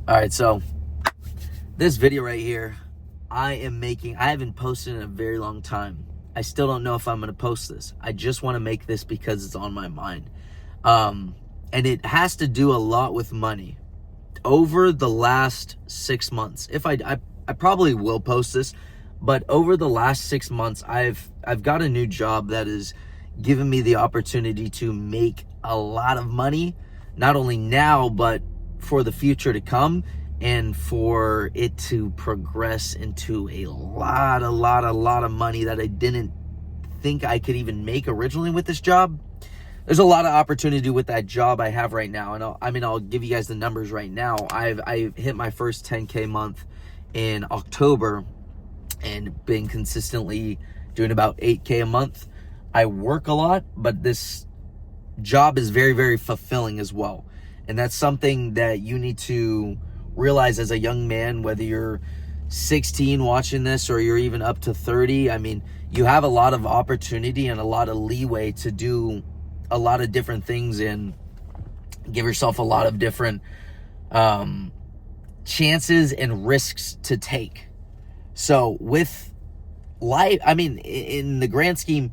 All right, so this video right here, I haven't posted in a very long time. I still don't know if I'm going to post this. I just want to make this because it's on my mind. And it has to do a lot with money. Over the last 6 months, I probably will post this, but over the last 6 months, I've got a new job that is giving me the opportunity to make a lot of money, not only now, but for the future to come, and for it to progress into a lot of money that I didn't think I could even make originally with this job. There's a lot of opportunity with that job I have right now, and I'll give you guys the numbers right now. I hit my first 10K month in October and been consistently doing about 8K a month. I work a lot, but this job is very, very fulfilling as well. And that's something that you need to realize as a young man, whether you're 16 watching this or you're even up to 30. I mean, you have a lot of opportunity and a lot of leeway to do a lot of different things and give yourself a lot of different chances and risks to take. So with life, I mean, in the grand scheme,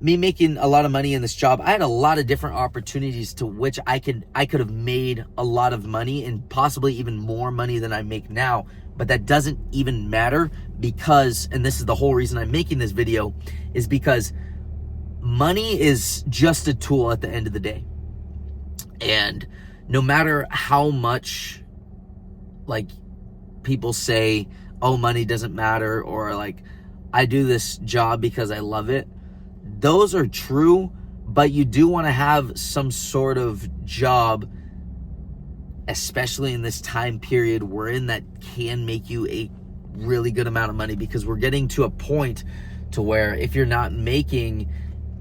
me making a lot of money in this job, I had a lot of different opportunities to which I could have made a lot of money and possibly even more money than I make now. But that doesn't even matter because, and this is the whole reason I'm making this video, is because money is just a tool at the end of the day. And no matter how much, like, people say, oh, money doesn't matter, or like, I do this job because I love it. Those are true, but you do want to have some sort of job, especially in this time period we're in, that can make you a really good amount of money, because we're getting to a point to where if you're not making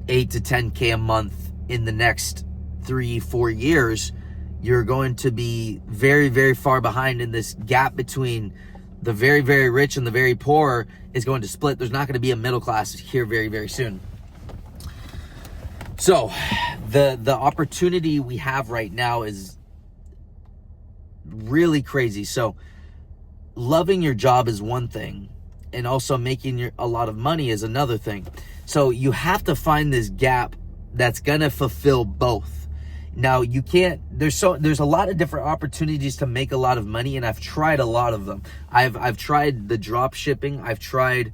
8 to 10K a month in the next 3-4 years, you're going to be very, very far behind, in this gap between the very, very rich and the very poor is going to split. There's not going to be a middle class here very, very soon. So the opportunity we have right now is really crazy. So loving your job is one thing, and also making a lot of money is another thing. So you have to find this gap that's gonna fulfill both. Now you can't, there's a lot of different opportunities to make a lot of money, and I've tried a lot of them. I've tried the drop shipping, I've tried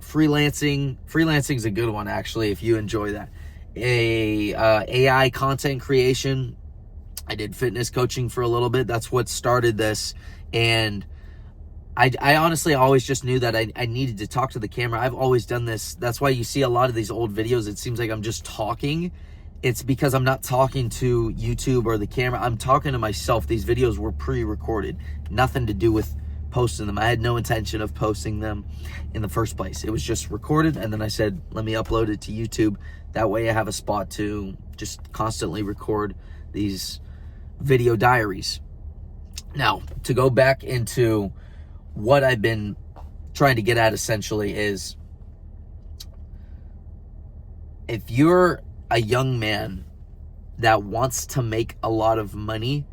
freelancing. Freelancing is a good one, actually, if you enjoy that. AI content creation. I did fitness coaching for a little bit. That's what started this. And I honestly always just knew that I needed to talk to the camera. I've always done this. That's why you see a lot of these old videos, it seems like I'm just talking. It's because I'm not talking to YouTube or the camera. I'm talking to myself. These videos were pre-recorded. Nothing to do with posting them. I had no intention of posting them in the first place. It was just recorded, and then I said, let me upload it to YouTube. That way I have a spot to just constantly record these video diaries. Now, to go back into what I've been trying to get at, essentially, is if you're a young man that wants to make a lot of money,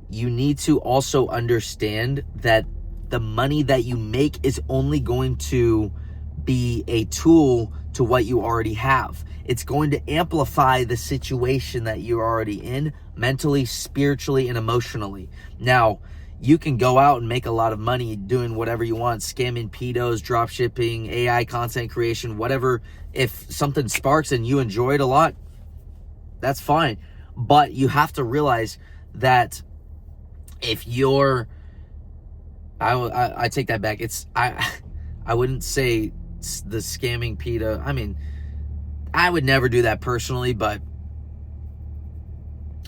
you need to also understand that the money that you make is only going to be a tool to what you already have. It's going to amplify the situation that you're already in, mentally, spiritually, and emotionally. Now, you can go out and make a lot of money doing whatever you want, scamming pedos, drop shipping, AI content creation, whatever. If something sparks and you enjoy it a lot, that's fine. But you have to realize that if you're, I take that back. I wouldn't say the scamming pedo. I mean, I would never do that personally, but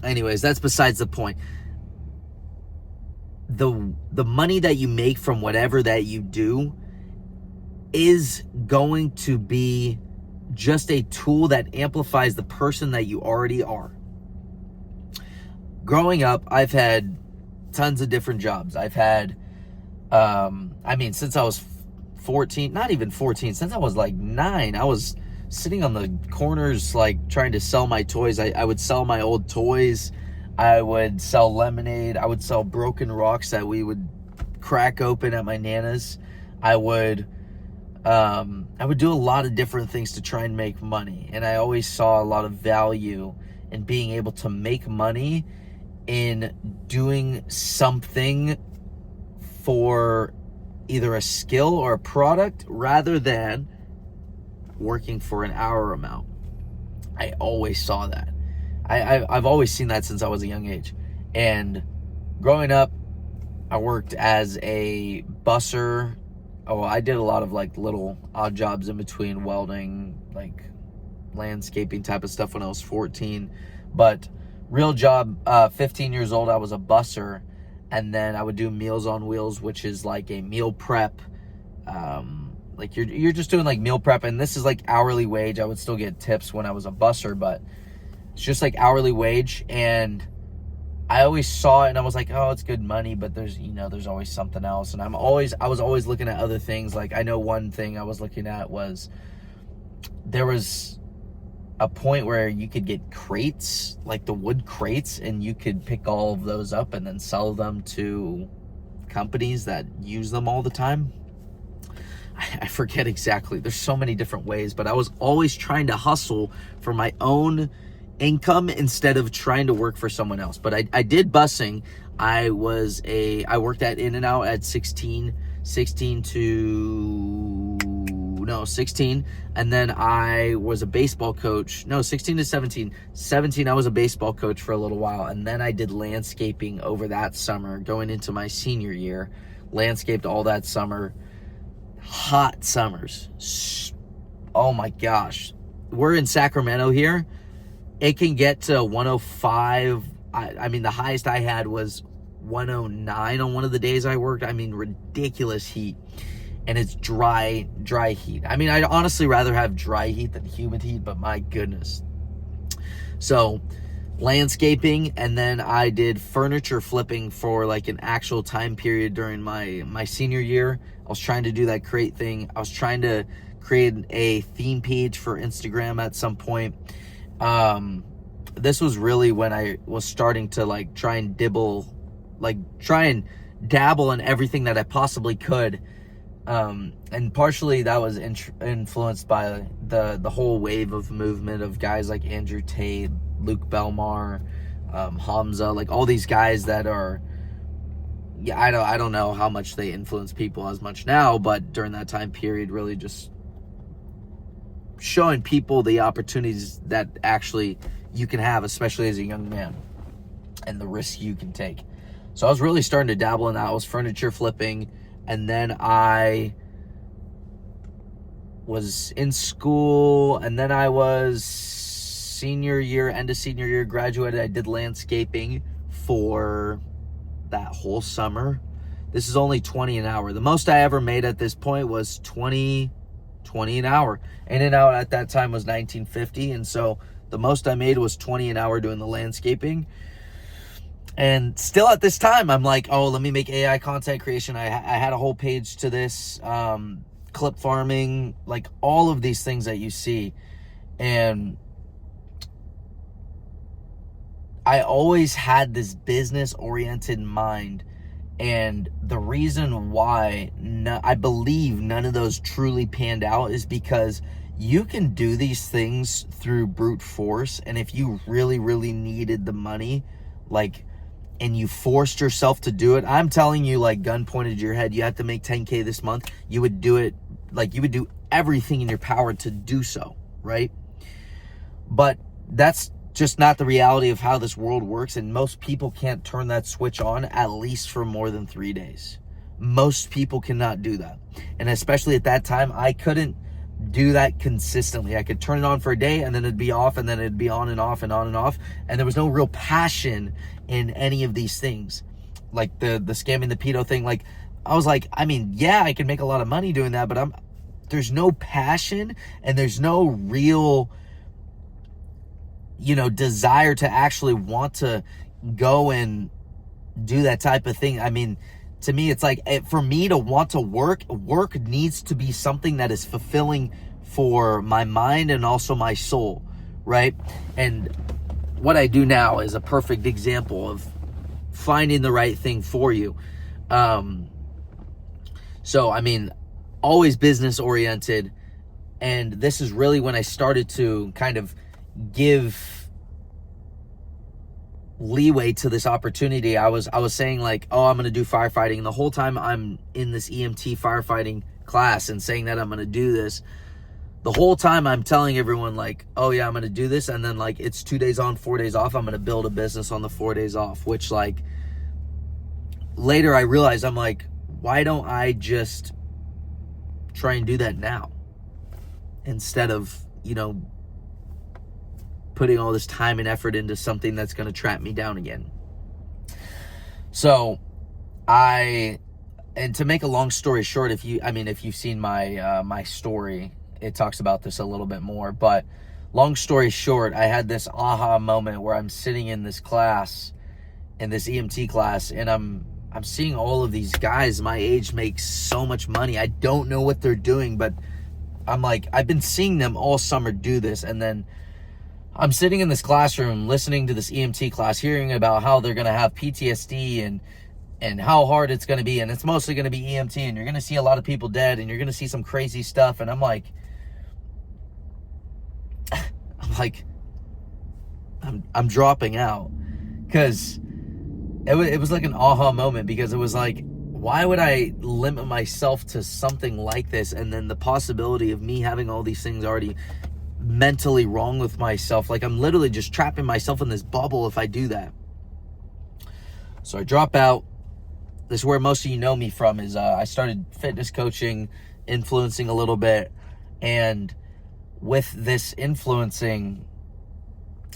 anyways, that's besides the point. The money that you make from whatever that you do is going to be just a tool that amplifies the person that you already are. Growing up, I've had tons of different jobs. I've had, since I was 14, not even 14, since I was like 9, I was sitting on the corners, like trying to sell my toys. I would sell my old toys. I would sell lemonade. I would sell broken rocks that we would crack open at my Nana's. I would do a lot of different things to try and make money. And I always saw a lot of value in being able to make money in doing something for either a skill or a product rather than working for an hour amount. I always saw that. I've always seen that since I was a young age. And growing up, I worked as a busser. Oh, I did a lot of like little odd jobs in between, welding, like landscaping type of stuff when I was 14. But real job, 15 years old, I was a busser. And then I would do Meals on Wheels, which is like a meal prep. Like you're just doing like meal prep, and this is like hourly wage. I would still get tips when I was a busser, but it's just like hourly wage. And I always saw it and I was like, oh, it's good money, but there's always something else. And I was always looking at other things. Like I know one thing I was looking at was there was a point where you could get crates, like the wood crates, and you could pick all of those up and then sell them to companies that use them all the time. I forget exactly. There's so many different ways, but I was always trying to hustle for my own income instead of trying to work for someone else. But I did busing. I worked at In-N-Out at 16, and then I was a baseball coach. No, 16 to 17. 17, I was a baseball coach for a little while, and then I did landscaping over that summer, going into my senior year. Landscaped all that summer. Hot summers. Oh my gosh. We're in Sacramento here. It can get to 105. I mean, the highest I had was 109 on one of the days I worked. I mean, ridiculous heat. And it's dry heat. I mean, I'd honestly rather have dry heat than humid heat, but my goodness. So, landscaping, and then I did furniture flipping for like an actual time period during my senior year. I was trying to do that crate thing. I was trying to create a theme page for Instagram at some point. This was really when I was starting to like try and dabble in everything that I possibly could. And partially that was influenced by the whole wave of movement of guys like Andrew Tate, Luke Belmar, Hamza, like all these guys that are, I don't know how much they influence people as much now, but during that time period, really just showing people the opportunities that actually you can have, especially as a young man, and the risks you can take. So I was really starting to dabble in that. I was furniture flipping, and then I was in school, and then I was senior year, end of senior year, graduated. I did landscaping for that whole summer. This is only $20 an hour. The most I ever made at this point was $20 an hour. In-N-Out at that time was $19.50, and so the most I made was $20 an hour doing the landscaping. And still at this time, I'm like, oh, let me make AI content creation. I had a whole page to this, clip farming, like all of these things that you see. And I always had this business-oriented mind. And the reason why I believe none of those truly panned out is because you can do these things through brute force. And if you really, really needed the money, like, and you forced yourself to do it, I'm telling you, like, gun pointed to your head, you have to make 10K this month, you would do it. Like, you would do everything in your power to do so, right? But that's just not the reality of how this world works, and most people can't turn that switch on at least for more than 3 days. Most people cannot do that. And especially at that time, I couldn't do that consistently. I could turn it on for a day, and then it'd be off, and then it'd be on and off and on and off, and there was no real passion in any of these things. Like the scamming the pedo thing, like, I was like, I mean, yeah, I can make a lot of money doing that, but there's no passion, and there's no real, desire to actually want to go and do that type of thing. I mean, to me, it's like, for me to want to work needs to be something that is fulfilling for my mind and also my soul, right? And what I do now is a perfect example of finding the right thing for you. So, I mean, always business oriented. And this is really when I started to kind of give leeway to this opportunity. I was saying like, oh, I'm going to do firefighting. And the whole time I'm in this EMT firefighting class and saying that I'm going to do this, the whole time I'm telling everyone like, oh yeah, I'm going to do this. And then like, it's 2 days on, 4 days off. I'm going to build a business on the 4 days off, which like later I realized I'm like, why don't I just try and do that now instead of, you know, putting all this time and effort into something that's going to trap me down again. So and to make a long story short, if you've seen my story, it talks about this a little bit more, but long story short, I had this aha moment where I'm sitting in this class, in this EMT class, and I'm seeing all of these guys my age make so much money. I don't know what they're doing, but I'm like, I've been seeing them all summer do this. And then I'm sitting in this classroom listening to this EMT class, hearing about how they're going to have PTSD and how hard it's going to be. And it's mostly going to be EMT, and you're going to see a lot of people dead, and you're going to see some crazy stuff. And I'm like, I'm dropping out, because it was like an aha moment, because it was like, why would I limit myself to something like this? And then the possibility of me having all these things already mentally wrong with myself. Like, I'm literally just trapping myself in this bubble if I do that. So I drop out. This is where most of you know me from, is I started fitness coaching, influencing a little bit. And with this influencing,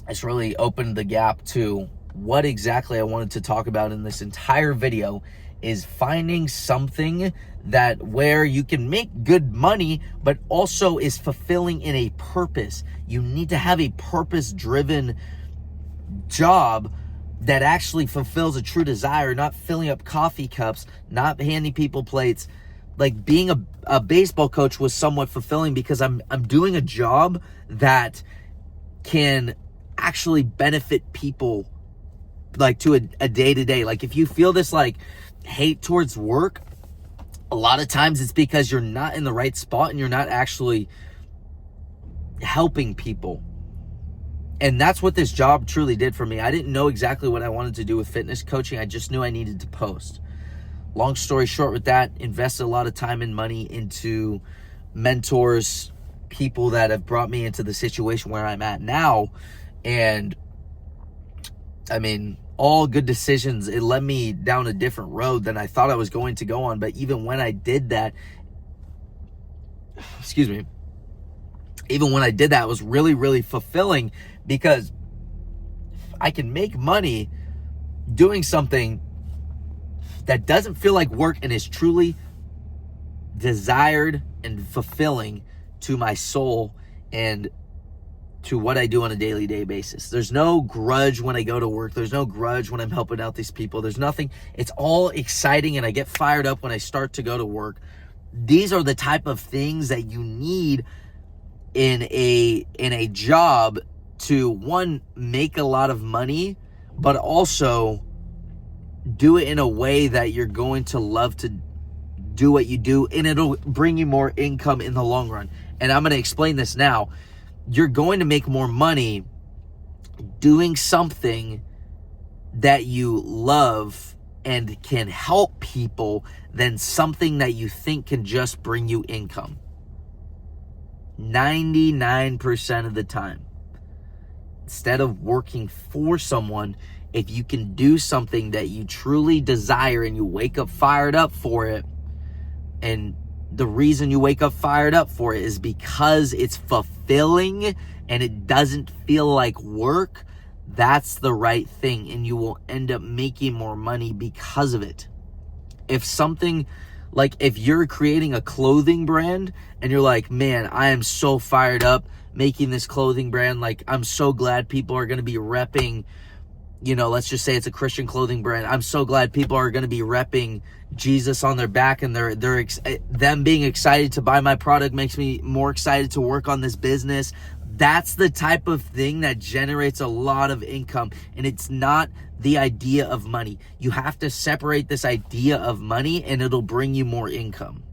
it's really opened the gap to what exactly I wanted to talk about in this entire video, is finding something that where you can make good money, but also is fulfilling in a purpose. You need to have a purpose-driven job that actually fulfills a true desire, not filling up coffee cups, not handing people plates. Like, being a baseball coach was somewhat fulfilling because I'm doing a job that can actually benefit people, like, to a day-to-day. Like, if you feel this like hate towards work, a lot of times it's because you're not in the right spot and you're not actually helping people. And that's what this job truly did for me. I didn't know exactly what I wanted to do with fitness coaching. I just knew I needed to post. Long story short with that, invested a lot of time and money into mentors, people that have brought me into the situation where I'm at now. And I mean, all good decisions. It led me down a different road than I thought I was going to go on. But even when I did that, even when I did that, it was really, really fulfilling, because I can make money doing something that doesn't feel like work and is truly desired and fulfilling to my soul and to what I do on a daily basis. There's no grudge when I go to work. There's no grudge when I'm helping out these people. There's nothing. It's all exciting, and I get fired up when I start to go to work. These are the type of things that you need in a job to, one, make a lot of money, but also do it in a way that you're going to love to do what you do, and it'll bring you more income in the long run. And I'm going to explain this now. You're going to make more money doing something that you love and can help people than something that you think can just bring you income. 99% of the time. Instead of working for someone, if you can do something that you truly desire and you wake up fired up for it, and the reason you wake up fired up for it is because it's fulfilling and it doesn't feel like work, that's the right thing, and you will end up making more money because of it. If something, like if you're creating a clothing brand and you're like, man, I am so fired up making this clothing brand, like I'm so glad people are going to be repping, you know, let's just say it's a Christian clothing brand. I'm so glad people are going to be repping Jesus on their back, and them being excited to buy my product makes me more excited to work on this business. That's the type of thing that generates a lot of income. And it's not the idea of money. You have to separate this idea of money and it'll bring you more income.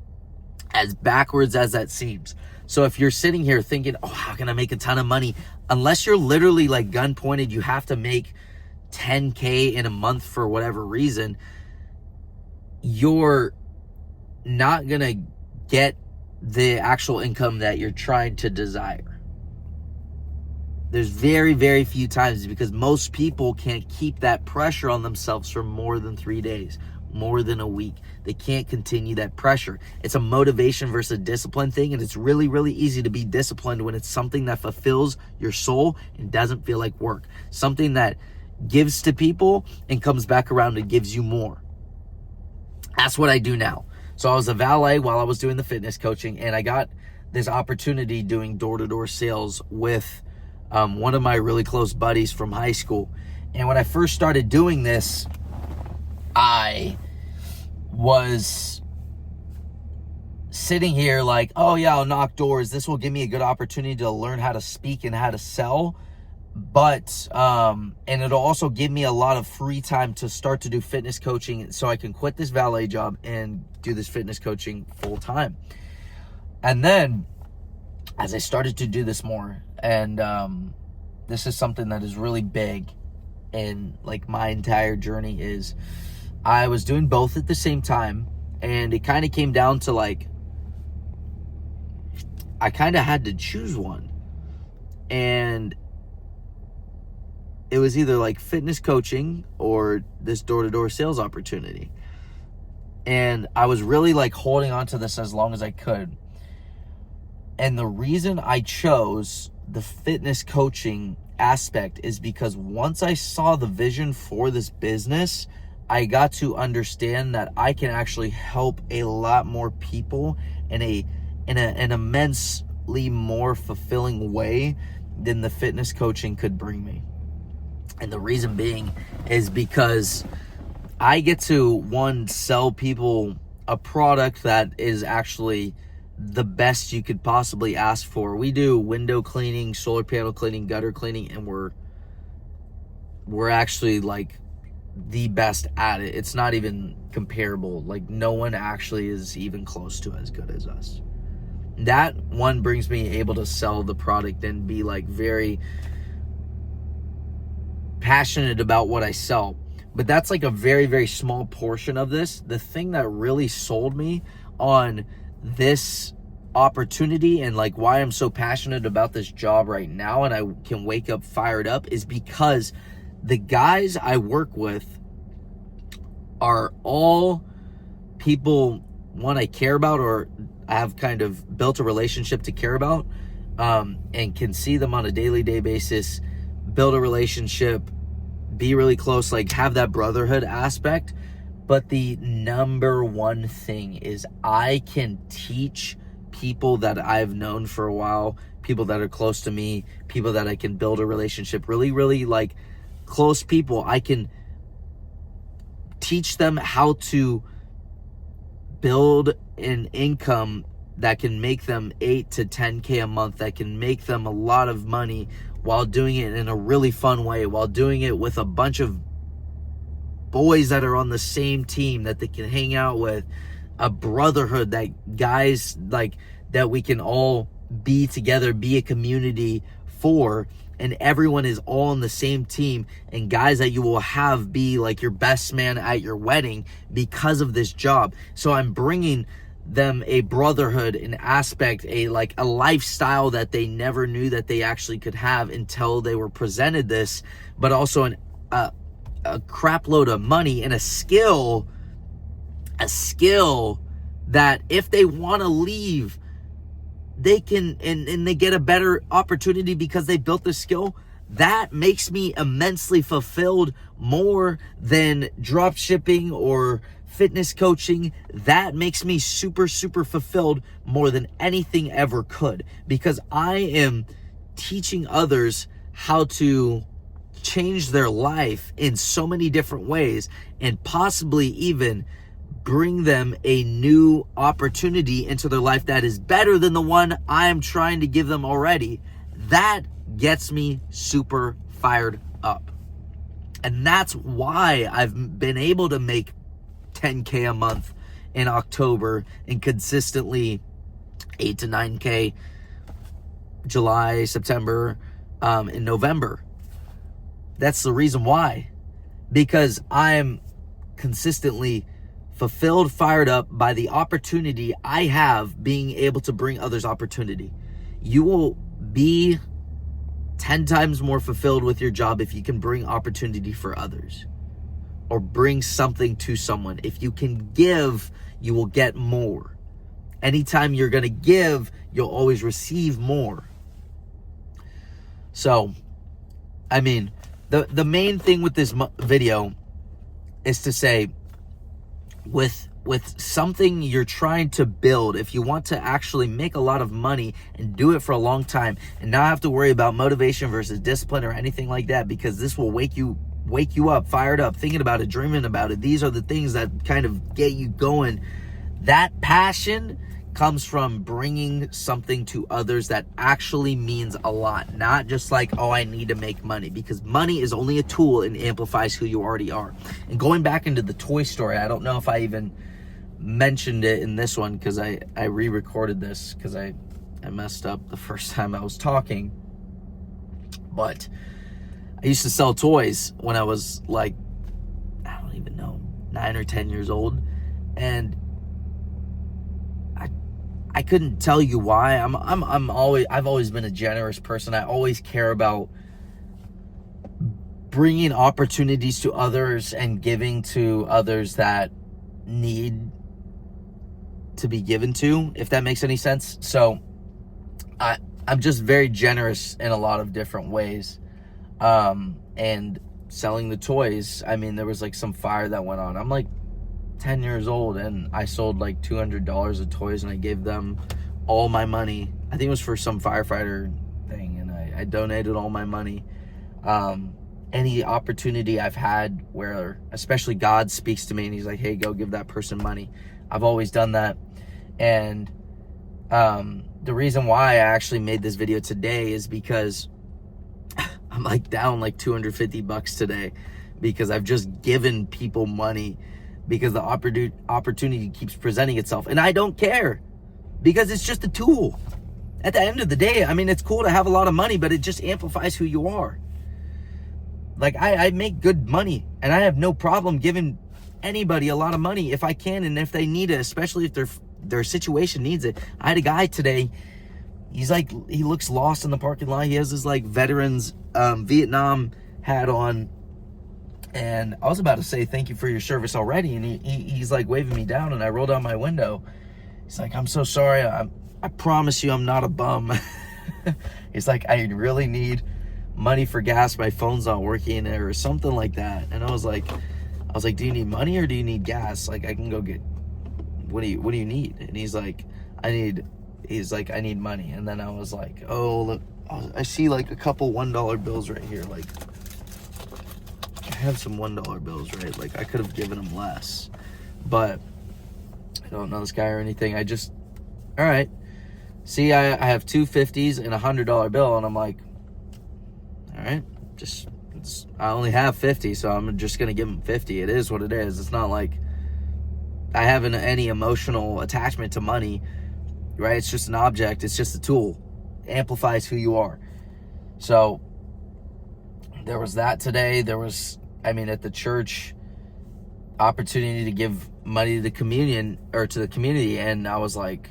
As backwards as that seems. So if you're sitting here thinking, oh, how can I make a ton of money? Unless you're literally like gun pointed, you have to make 10K in a month for whatever reason, you're not going to get the actual income that you're trying to desire. There's very, very few times, because most people can't keep that pressure on themselves for more than 3 days, more than a week. They can't continue that pressure. It's a motivation versus a discipline thing, and it's really, really easy to be disciplined when it's something that fulfills your soul and doesn't feel like work. Something that gives to people and comes back around and gives you more. That's what I do now. So I was a valet while I was doing the fitness coaching, and I got this opportunity doing door-to-door sales with one of my really close buddies from high school. And when I first started doing this, I was sitting here like, oh yeah, I'll knock doors. This will give me a good opportunity to learn how to speak and how to sell. But, and it'll also give me a lot of free time to start to do fitness coaching so I can quit this valet job and do this fitness coaching full time. And then as I started to do this more, and this is something that is really big in like my entire journey, is I was doing both at the same time, and it kind of came down to like, I kind of had to choose one. And it was either like fitness coaching or this door-to-door sales opportunity. And I was really like holding on to this as long as I could. And the reason I chose the fitness coaching aspect is because once I saw the vision for this business, I got to understand that I can actually help a lot more people in an immensely more fulfilling way than the fitness coaching could bring me. And the reason being is because I get to, one, sell people a product that is actually the best you could possibly ask for. We do window cleaning, solar panel cleaning, gutter cleaning, and we're actually like the best at it. It's not even comparable. Like no one actually is even close to as good as us. That one brings me able to sell the product and be like very passionate about what I sell. But that's like a very, very small portion of this. The thing that really sold me on this opportunity and like why I'm so passionate about this job right now and I can wake up fired up is because the guys I work with are all people, one, I care about, or I have kind of built a relationship to care about, and can see them on a daily basis, build a relationship, be really close, like have that brotherhood aspect. But the number one thing is I can teach people that I've known for a while, people that are close to me, people that I can build a relationship, really, really like close people. I can teach them how to build an income that can make them 8 to 10K a month, that can make them a lot of money while doing it in a really fun way, while doing it with a bunch of boys that are on the same team that they can hang out with, a brotherhood, that guys like that we can all be together, be a community for, and everyone is all on the same team, and guys that you will have be like your best man at your wedding because of this job. So I'm bringing them a brotherhood, an aspect, a lifestyle that they never knew that they actually could have until they were presented this, but also a crap load of money and a skill that if they want to leave, they can, and they get a better opportunity because they built this skill. That makes me immensely fulfilled more than drop shipping or fitness coaching. That makes me super, super fulfilled more than anything ever could, because I am teaching others how to change their life in so many different ways, and possibly even bring them a new opportunity into their life that is better than the one I am trying to give them already. that gets me super fired up. And that's why I've been able to make $10K a month in October and consistently $8 to $9K July, September, and November. That's the reason why. Because I'm consistently fulfilled, fired up by the opportunity I have being able to bring others opportunity. You will be 10 times more fulfilled with your job if you can bring opportunity for others or bring something to someone. If you can give, you will get more. Anytime you're going to give, you'll always receive more. So, I mean, the main thing with this video is to say, with something you're trying to build, if you want to actually make a lot of money and do it for a long time and not have to worry about motivation versus discipline or anything like that, because this will wake you up, fired up, thinking about it, dreaming about it. These are the things that kind of get you going. That passion comes from bringing something to others that actually means a lot, not just like, oh, I need to make money, because money is only a tool and amplifies who you already are. And going back into the toy story, I don't know if I even mentioned it in this one, because I re-recorded this because I messed up the first time I was talking. But I used to sell toys when I was like, I don't even know, 9 or 10 years old, and I couldn't tell you why. I've always been a generous person. I always care about bringing opportunities to others and giving to others that need to be given to, if that makes any sense. So I'm just very generous in a lot of different ways. And selling the toys, I mean, there was like some fire that went on. I'm like 10 years old, and I sold like $200 of toys, and I gave them all my money. I think it was for some firefighter thing, and I donated all my money. Any opportunity I've had where, especially God speaks to me and he's like, hey, go give that person money, I've always done that. And the reason why I actually made this video today is because I'm like down like $250 today, because I've just given people money, because the opportunity keeps presenting itself. And I don't care, because it's just a tool. At the end of the day, I mean, it's cool to have a lot of money, but it just amplifies who you are. Like, I make good money, and I have no problem giving anybody a lot of money if I can, and if they need it, especially if their situation needs it. I had a guy today, he's like, he looks lost in the parking lot. He has his like veterans Vietnam hat on. And I was about to say, thank you for your service already. And he's like waving me down, and I roll down my window. He's like, I'm so sorry. I promise you I'm not a bum. He's like, I really need money for gas. My phone's not working, or something like that. And I was like, do you need money or do you need gas? Like, I can go get, what do you need? And he's like, I need money. And then I was like, oh, look, I see like a couple $1 bills right here. Like, I have some $1 bills, right? Like, I could have given him less, but I don't know this guy or anything. I just, all right. See, I have two 50s and $100 bill, and I'm like, all right, I only have 50, so I'm just gonna give him 50. It is what it is. It's not like I have any emotional attachment to money, right? It's just an object. It's just a tool. It amplifies who you are. So there was that today. There was, I mean, at the church, opportunity to give money to the communion, or to the community, and I was like,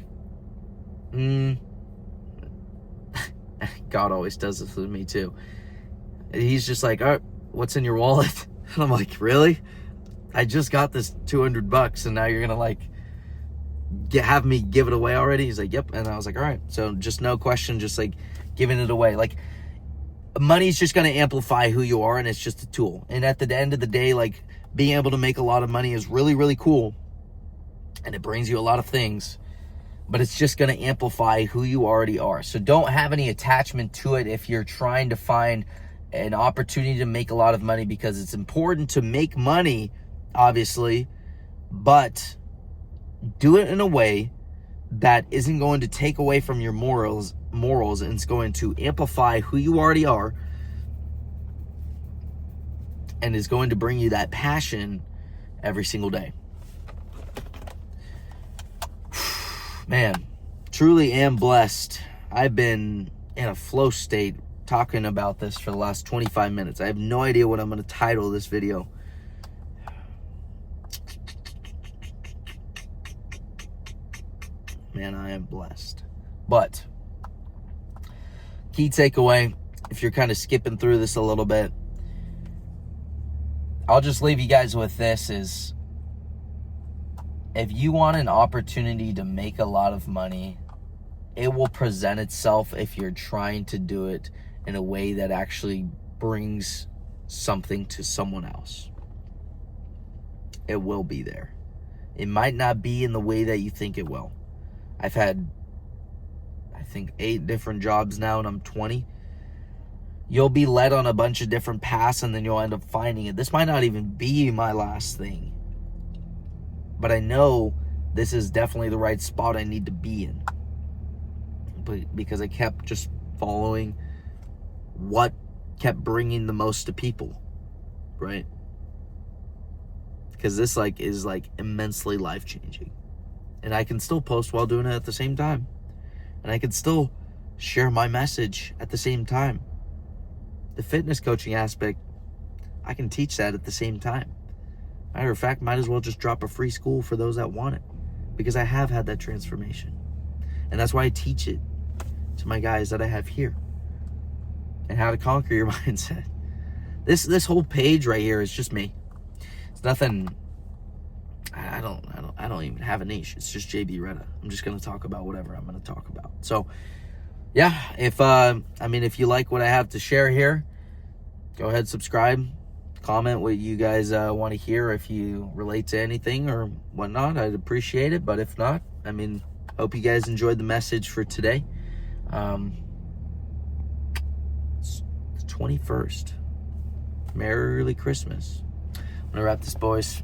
God always does this with me too. He's just like, all right, what's in your wallet? And I'm like, really? I just got this $200, and now you're gonna like have me give it away already? He's like, yep. And I was like, all right. So just no question, just like giving it away. Like, money's just gonna amplify who you are, and it's just a tool. And at the end of the day, like, being able to make a lot of money is really, really cool, and it brings you a lot of things, but it's just going to amplify who you already are. So don't have any attachment to it if you're trying to find an opportunity to make a lot of money, because it's important to make money, obviously, but do it in a way that isn't going to take away from your morals morals, and it's going to amplify who you already are, and is going to bring you that passion every single day. Man, truly am blessed. I've been in a flow state talking about this for the last 25 minutes. I have no idea what I'm going to title this video. Man, I am blessed. But key takeaway, if you're kind of skipping through this a little bit, I'll just leave you guys with this, is if you want an opportunity to make a lot of money, it will present itself if you're trying to do it in a way that actually brings something to someone else. It will be there. It might not be in the way that you think it will. I've had, I think, 8 different jobs now, and I'm 20. You'll be led on a bunch of different paths, and then you'll end up finding it. This might not even be my last thing, but I know this is definitely the right spot I need to be in. But because I kept just following what kept bringing the most to people, right? Because this is immensely life-changing. And I can still post while doing it at the same time. And I can still share my message at the same time. The fitness coaching aspect, I can teach that at the same time. Matter of fact, might as well just drop a free school for those that want it, because I have had that transformation. And that's why I teach it to my guys that I have here. And how to conquer your mindset. This whole page right here is just me. It's nothing. I don't even have a niche. It's just JB Retta. I'm just gonna talk about whatever I'm gonna talk about. So yeah, if you like what I have to share here, go ahead, subscribe, comment what you guys want to hear. If you relate to anything or whatnot, I'd appreciate it. But if not, hope you guys enjoyed the message for today. It's the 21st. Merry Christmas. I'm gonna wrap this, boys.